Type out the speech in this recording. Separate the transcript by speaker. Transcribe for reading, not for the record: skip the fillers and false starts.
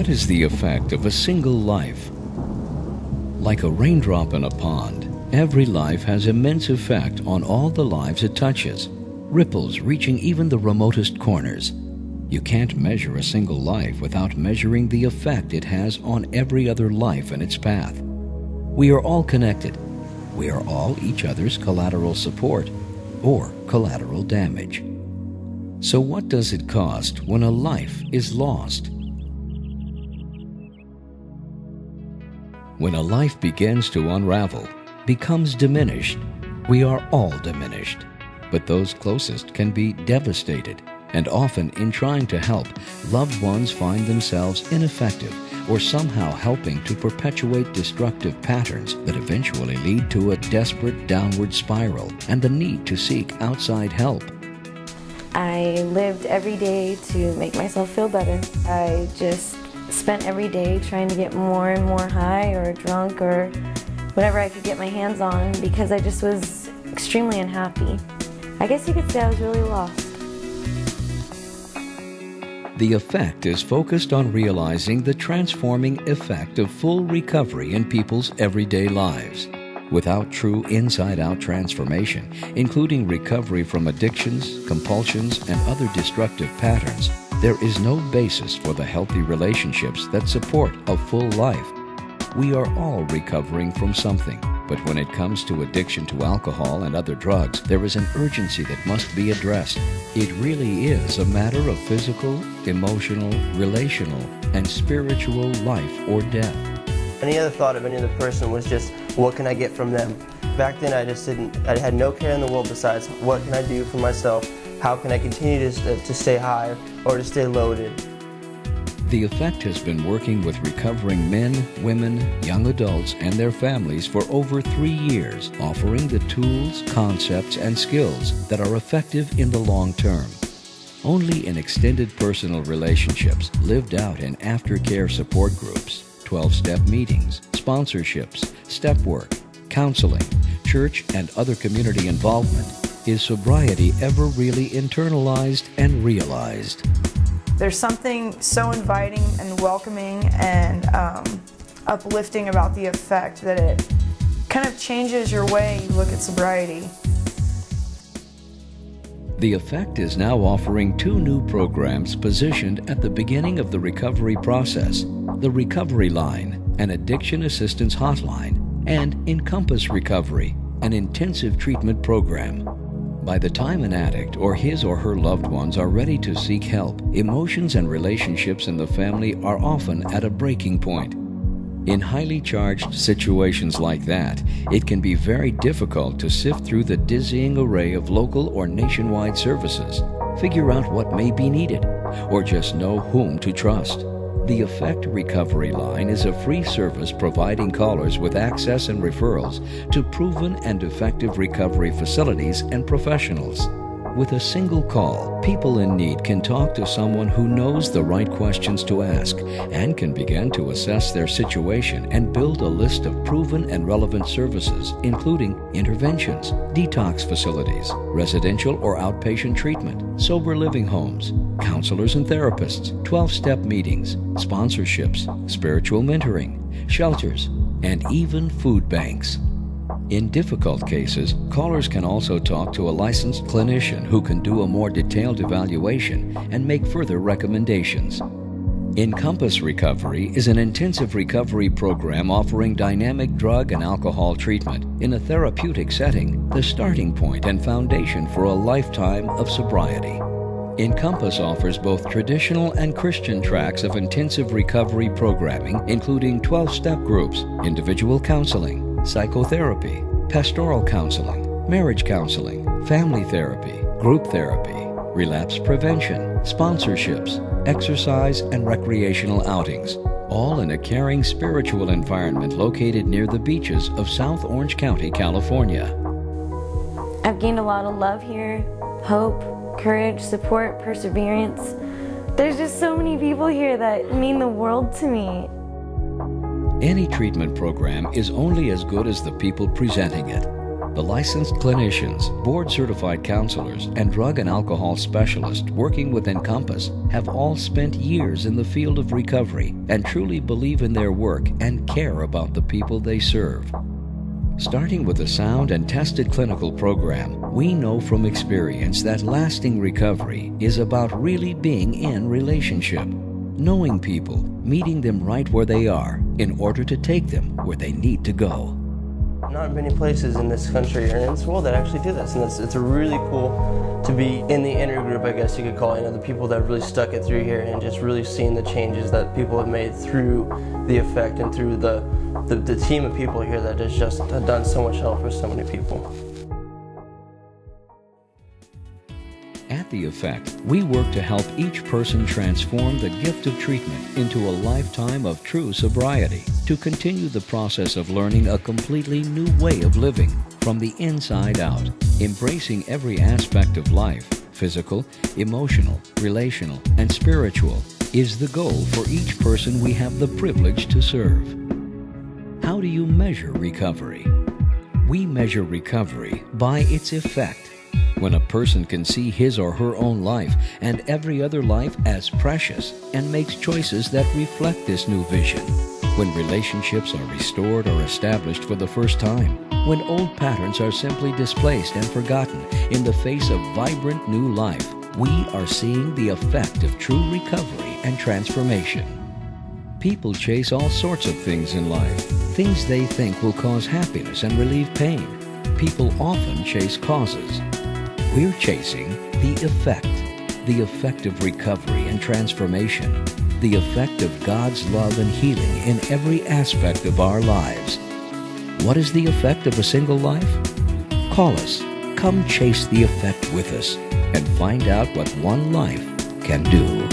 Speaker 1: What is the effect of a single life? Like a raindrop in a pond, every life has immense effect on all the lives it touches, ripples reaching even the remotest corners. You can't measure a single life without measuring the effect it has on every other life in its path. We are all connected. We are all each other's collateral support or collateral damage. So what does it cost when a life is lost? When a life begins to unravel, becomes diminished, we are all diminished. But those closest can be devastated, and often in trying to help, loved ones find themselves ineffective or somehow helping to perpetuate destructive patterns that eventually lead to a desperate downward spiral and the need to seek outside help.
Speaker 2: I lived every day to make myself feel better. I just spent every day trying to get more and more high or drunk or whatever I could get my hands on because I just was extremely unhappy. I guess you could say I was really lost.
Speaker 1: The effect is focused on realizing the transforming effect of full recovery in people's everyday lives. Without true inside-out transformation, including recovery from addictions, compulsions, and other destructive patterns, there is no basis for the healthy relationships that support a full life. We are all recovering from something, but when it comes to addiction to alcohol and other drugs, there is an urgency that must be addressed. It really is a matter of physical, emotional, relational, and spiritual life or death.
Speaker 3: Any other thought of any other person was just, what can I get from them? Back then I had no care in the world besides, what can I do for myself? How can I continue to stay high or to stay loaded?
Speaker 1: The effect has been working with recovering men, women, young adults, and their families for over 3 years, offering the tools, concepts, and skills that are effective in the long term. Only in extended personal relationships, lived out in aftercare support groups, 12-step meetings, sponsorships, step work, counseling, church, and other community involvement, is sobriety ever really internalized and realized.
Speaker 4: There's something so inviting and welcoming and uplifting about the effect that it kind of changes your way you look at sobriety.
Speaker 1: The effect is now offering 2 new programs positioned at the beginning of the recovery process: the Recovery Line, an addiction assistance hotline, and Encompass Recovery, an intensive treatment program. By the time an addict or his or her loved ones are ready to seek help, emotions and relationships in the family are often at a breaking point. In highly charged situations like that, it can be very difficult to sift through the dizzying array of local or nationwide services, figure out what may be needed, or just know whom to trust. The Effect Recovery Line is a free service providing callers with access and referrals to proven and effective recovery facilities and professionals. With a single call, people in need can talk to someone who knows the right questions to ask and can begin to assess their situation and build a list of proven and relevant services, including interventions, detox facilities, residential or outpatient treatment, sober living homes, counselors and therapists, 12-step meetings, sponsorships, spiritual mentoring, shelters, and even food banks. In difficult cases, callers can also talk to a licensed clinician who can do a more detailed evaluation and make further recommendations. Encompass Recovery is an intensive recovery program offering dynamic drug and alcohol treatment in a therapeutic setting, the starting point and foundation for a lifetime of sobriety. Encompass offers both traditional and Christian tracks of intensive recovery programming, including 12-step groups, individual counseling, psychotherapy, pastoral counseling, marriage counseling, family therapy, group therapy, relapse prevention, sponsorships, exercise, and recreational outings, all in a caring spiritual environment located near the beaches of South Orange County, California.
Speaker 2: I've gained a lot of love here, hope, courage, support, perseverance. There's just so many people here that mean the world to me.
Speaker 1: Any treatment program is only as good as the people presenting it. The licensed clinicians, board-certified counselors, and drug and alcohol specialists working with Encompass have all spent years in the field of recovery and truly believe in their work and care about the people they serve. Starting with a sound and tested clinical program, we know from experience that lasting recovery is about really being in relationship, knowing people, meeting them right where they are in order to take them where they need to go.
Speaker 3: Not many places in this country or in this world that actually do this, and it's really cool to be in the inner group, I guess you could call it, the people that really stuck it through here and just really seeing the changes that people have made through the effect and through the team of people here that has just done so much help for so many people.
Speaker 1: At The Effect, we work to help each person transform the gift of treatment into a lifetime of true sobriety, to continue the process of learning a completely new way of living from the inside out, embracing every aspect of life, physical, emotional, relational, and spiritual, is the goal for each person we have the privilege to serve. How do you measure recovery? We measure recovery by its effect. When a person can see his or her own life and every other life as precious and makes choices that reflect this new vision. When relationships are restored or established for the first time. When old patterns are simply displaced and forgotten in the face of vibrant new life. We are seeing the effect of true recovery and transformation. People chase all sorts of things in life, things they think will cause happiness and relieve pain. People often chase causes. We're chasing the effect of recovery and transformation, the effect of God's love and healing in every aspect of our lives. What is the effect of a single life? Call us, come chase the effect with us, and find out what one life can do.